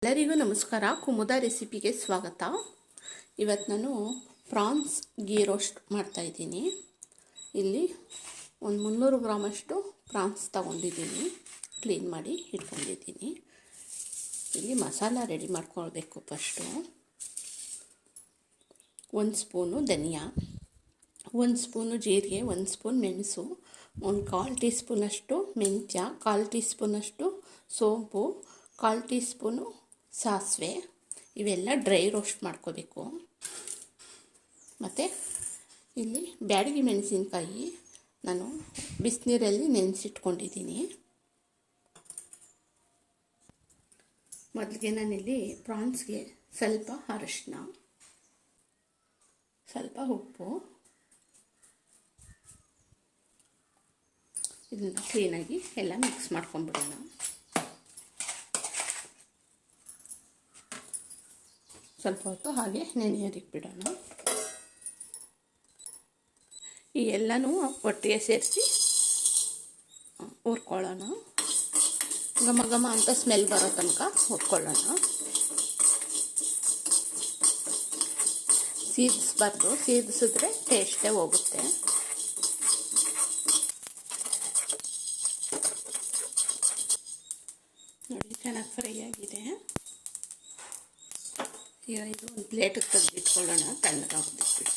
ಎಲ್ಲರಿಗೂ ನಮಸ್ಕಾರ. ಕುಮುದ ರೆಸಿಪಿಗೆ ಸ್ವಾಗತ. ಇವತ್ತು ನಾನು ಪ್ರಾನ್ಸ್ ಗೀ ರೋಸ್ಟ್ ಮಾಡ್ತಾಯಿದ್ದೀನಿ. ಇಲ್ಲಿ ಒಂದು 300 ಗ್ರಾಮಷ್ಟು ಪ್ರಾನ್ಸ್ ತಗೊಂಡಿದ್ದೀನಿ, ಕ್ಲೀನ್ ಮಾಡಿ ಇಟ್ಕೊಂಡಿದ್ದೀನಿ. ಇಲ್ಲಿ ಮಸಾಲ ರೆಡಿ ಮಾಡ್ಕೊಳ್ಬೇಕು. ಫಸ್ಟು 1 ಸ್ಪೂನು ಧನಿಯಾ, 1 ಸ್ಪೂನು ಜೀರಿಗೆ, 1 ಸ್ಪೂನ್ ಮೆಣಸು, 1/4 ಟೀ ಸ್ಪೂನಷ್ಟು ಮೆಂತ್ಯ, 1/4 ಟೀ ಸ್ಪೂನಷ್ಟು ಸೋಂಪು, 1/4 ಟೀ ಸ್ಪೂನು ಸಾಸಿವೆ, ಇವೆಲ್ಲ ಡ್ರೈ ರೋಸ್ಟ್ ಮಾಡ್ಕೋಬೇಕು. ಮತ್ತು ಇಲ್ಲಿ ಬ್ಯಾಡಗಿ ಮೆಣಸಿನ್ಕಾಯಿ ನಾನು ಬಿಸಿನೀರಲ್ಲಿ ನೆನೆಸಿಟ್ಕೊಂಡಿದ್ದೀನಿ. ಮೊದಲಿಗೆ ನಾನಿಲ್ಲಿ ಪ್ರಾನ್ಸ್ಗೆ ಸ್ವಲ್ಪ ಅರಿಶಿನ, ಸ್ವಲ್ಪ ಉಪ್ಪು, ಇದನ್ನು ಕ್ಲೀನಾಗಿ ಎಲ್ಲ ಮಿಕ್ಸ್ ಮಾಡ್ಕೊಂಡ್ಬಿಡೋಣ. ಸ್ವಲ್ಪ ಹೊತ್ತು ಹಾಗೆ ನೆನೆಯೋದಕ್ಕೆ ಬಿಡೋಣ. ಈ ಎಲ್ಲನೂ ಒಟ್ಟಿಗೆ ಸೇರಿಸಿ ಹುರ್ಕೊಳ್ಳೋಣ. ಘಮ ಘಮ ಅಂತ ಸ್ಮೆಲ್ ಬರೋ ತನಕ ಹುರ್ಕೊಳ್ಳೋಣ. ಸೀದಿಸ್ಬಾರ್ದು, ಸೀದಿಸಿದ್ರೆ ಟೇಸ್ಟೇ ಹೋಗುತ್ತೆ. ನೋಡಿ, ಚೆನ್ನಾಗಿ ಫ್ರೈ ಆಗಿದೆ. ಈಗ ಇದು ಒಂದು ಪ್ಲೇಟಿಗೆ ತೆಗೆದಿಟ್ಕೊಳ್ಳೋಣ, ತಣ್ಣಗಾಗ್ಬಿಡೋಣ.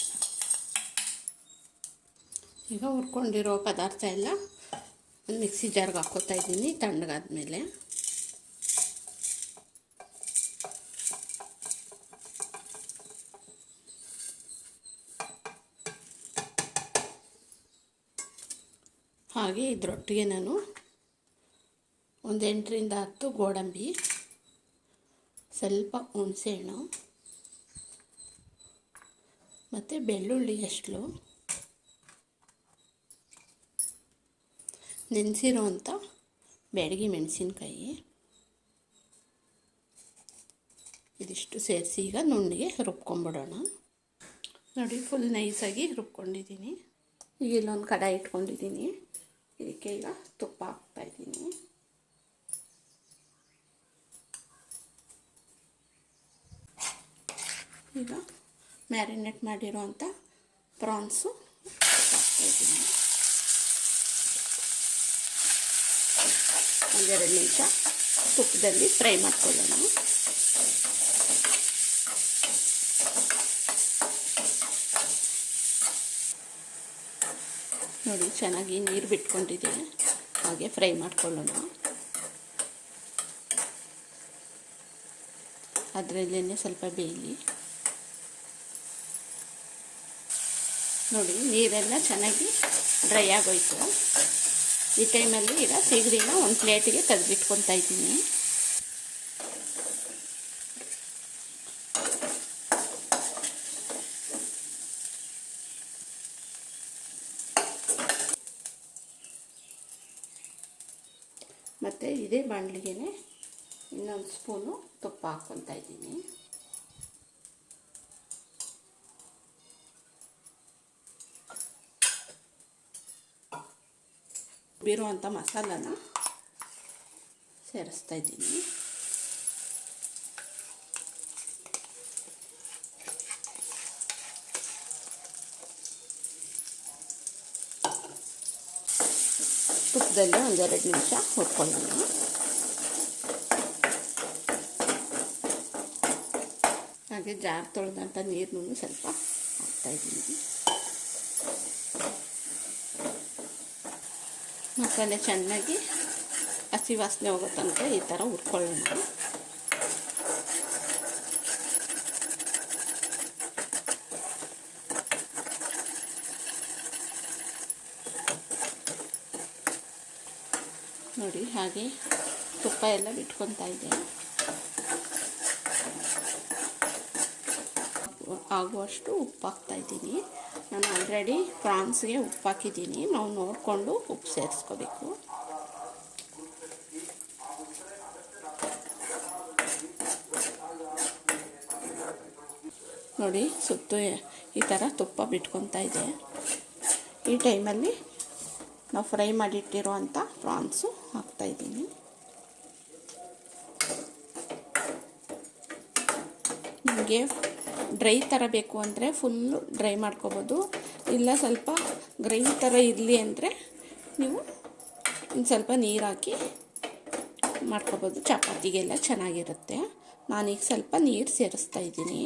ಈಗ ಹುರ್ಕೊಂಡಿರೋ ಪದಾರ್ಥ ಎಲ್ಲ ಮಿಕ್ಸಿ ಜಾರ್ಗೆ ಹಾಕ್ಕೋತಾ ಇದ್ದೀನಿ. ತಣ್ಣಗಾದ್ಮೇಲೆ ಹಾಗೆ ಇದರೊಟ್ಟಿಗೆ ನಾನು ಒಂದು 8ರಿಂದ 10 ಗೋಡಂಬಿ, ಸ್ವಲ್ಪ ಹುಣಸೆಹಣ್ಣು ಮತ್ತು ಬೆಳ್ಳುಳ್ಳಿ ಎಸ್ಳು, ನೆನೆಸಿರೋವಂಥ ಬ್ಯಾಡಗಿ ಮೆಣಸಿನ್ಕಾಯಿ, ಇದಿಷ್ಟು ಸೇರಿಸಿ ಈಗ ನುಣ್ಣಗೆ ರುಬ್ಕೊಂಬಿಡೋಣ. ನೋಡಿ, ಫುಲ್ ನೈಸಾಗಿ ರುಬ್ಕೊಂಡಿದ್ದೀನಿ. ಈಗ ಇಲ್ಲೊಂದು ಕಡಾಯಿ ಇಟ್ಕೊಂಡಿದ್ದೀನಿ. ಇದಕ್ಕೆ ಈಗ ತುಪ್ಪ ಹಾಕ್ತಾಯಿದ್ದೀನಿ. ಈಗ ಮ್ಯಾರಿನೇಟ್ ಮಾಡಿರೋವಂಥ ಪ್ರಾನ್ಸು ಹಾಕ್ತಾಯಿದ್ದೀನಿ. 1-2 ನಿಮಿಷ ತುಪ್ಪದಲ್ಲಿ ಫ್ರೈ ಮಾಡ್ಕೊಳ್ಳೋಣ. ನೋಡಿ, ಚೆನ್ನಾಗಿ ನೀರು ಬಿಟ್ಕೊಂಡಿದೆ. ಹಾಗೆ ಫ್ರೈ ಮಾಡ್ಕೊಳ್ಳೋಣ. ಅದರಲ್ಲೇ ಸ್ವಲ್ಪ ಬೇಯಲಿ. ನೋಡಿ, ನೀರೆಲ್ಲ ಚೆನ್ನಾಗಿ ಡ್ರೈ ಆಗೋಯ್ತು. ಈ ಟೈಮಲ್ಲಿ ಈಗ ಸೀಗಡಿನ ಒಂದು ಪ್ಲೇಟಿಗೆ ತೆಗೆದಿಟ್ಕೊತಾ ಇದ್ದೀನಿ. ಮತ್ತು ಇದೇ ಬಾಣಲಿಗೆ ಇನ್ನೊಂದು ಸ್ಪೂನು ತುಪ್ಪ ಹಾಕ್ಕೊತಾ ಇದ್ದೀನಿ. ಬೀರುವಂಥ ಮಸಾಲನ ಸೇರಿಸ್ತಾ ಇದ್ದೀನಿ. ತುಪ್ಪದಲ್ಲಿ 1-2 ನಿಮಿಷ ಹುರ್ಕೊಳ್ಳೋಣ. ಹಾಗೆ ಜಾರ್ ತೊಳೆದಂಥ ನೀರನ್ನು ಸ್ವಲ್ಪ ಹಾಕ್ತಾಯಿದ್ದೀನಿ. ಮಸಾಲೆ ಚೆನ್ನಾಗಿ ಹಸಿ ವಾಸನೆ ಹೋಗೋ ತನಕ ಈ ಥರ ಹುರ್ಕೊಳ್ಳೋಣ. ನೋಡಿ, ಹಾಗೆ ತುಪ್ಪ ಎಲ್ಲ ಬಿಟ್ಕೊತಾ ಇದೆ. ಆಗುವಷ್ಟು ಉಪ್ಪು ಹಾಕ್ತಾಯಿದ್ದೀನಿ. ನಾನು ಆಲ್ರೆಡಿ ಪ್ರಾನ್ಸ್ಗೆ ಉಪ್ಪು ಹಾಕಿದ್ದೀನಿ. ನಾವು ನೋಡಿಕೊಂಡು ಉಪ್ಪು ಸೇರಿಸ್ಕೋಬೇಕು. ನೋಡಿ, ಸುತ್ತು ಈ ಥರ ತುಪ್ಪ ಬಿಟ್ಕೊತಾ ಇದೆ. ಈ ಟೈಮಲ್ಲಿ ನಾವು ಫ್ರೈ ಮಾಡಿಟ್ಟಿರುವಂಥ ಪ್ರಾನ್ಸು ಹಾಕ್ತಾಯಿದ್ದೀನಿ. ನಿಮಗೆ ಡ್ರೈ ಥರ ಬೇಕು ಅಂದರೆ ಫುಲ್ಲು ಡ್ರೈ ಮಾಡ್ಕೊಬೋದು, ಇಲ್ಲ ಸ್ವಲ್ಪ ಗ್ರೇವಿ ಥರ ಇರಲಿ ಅಂದರೆ ನೀವು ಇನ್ನು ಸ್ವಲ್ಪ ನೀರು ಹಾಕಿ ಮಾಡ್ಕೊಬೋದು. ಚಪಾತಿಗೆಲ್ಲ ಚೆನ್ನಾಗಿರುತ್ತೆ. ನಾನೀಗ ಸ್ವಲ್ಪ ನೀರು ಸೇರಿಸ್ತಾ ಇದ್ದೀನಿ.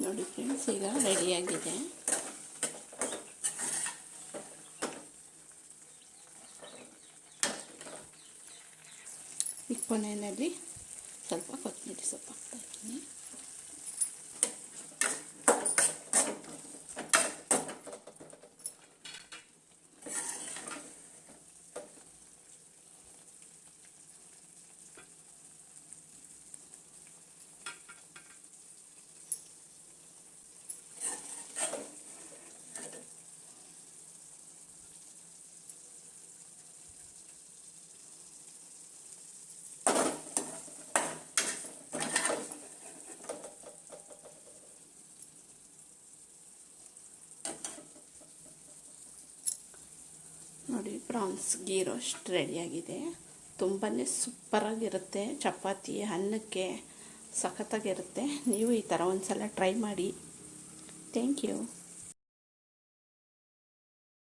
ನೋಡಿ ಫ್ರೆಂಡ್ಸ್, ಈಗ ರೆಡಿಯಾಗಿದೆ. ಈ ಕೊನೆಯಲ್ಲಿ ಸ್ವಲ್ಪ ಕೊತ್ತಂಬರಿ ಸೊಪ್ಪು ಹಾಕ್ತಾಯಿದ್ದೀನಿ. ನೋಡಿ, ಪ್ರಾನ್ಸ್ ಗೀ ರೋಸ್ಟ್ ರೆಡಿಯಾಗಿದೆ. ತುಂಬಾ ಸೂಪರಾಗಿರುತ್ತೆ. ಚಪಾತಿ ಅನ್ನಕ್ಕೆ ಸಖತ್ತಾಗಿರುತ್ತೆ. ನೀವು ಈ ಥರ ಒಂದು ಸಲ ಟ್ರೈ ಮಾಡಿ. Thank you.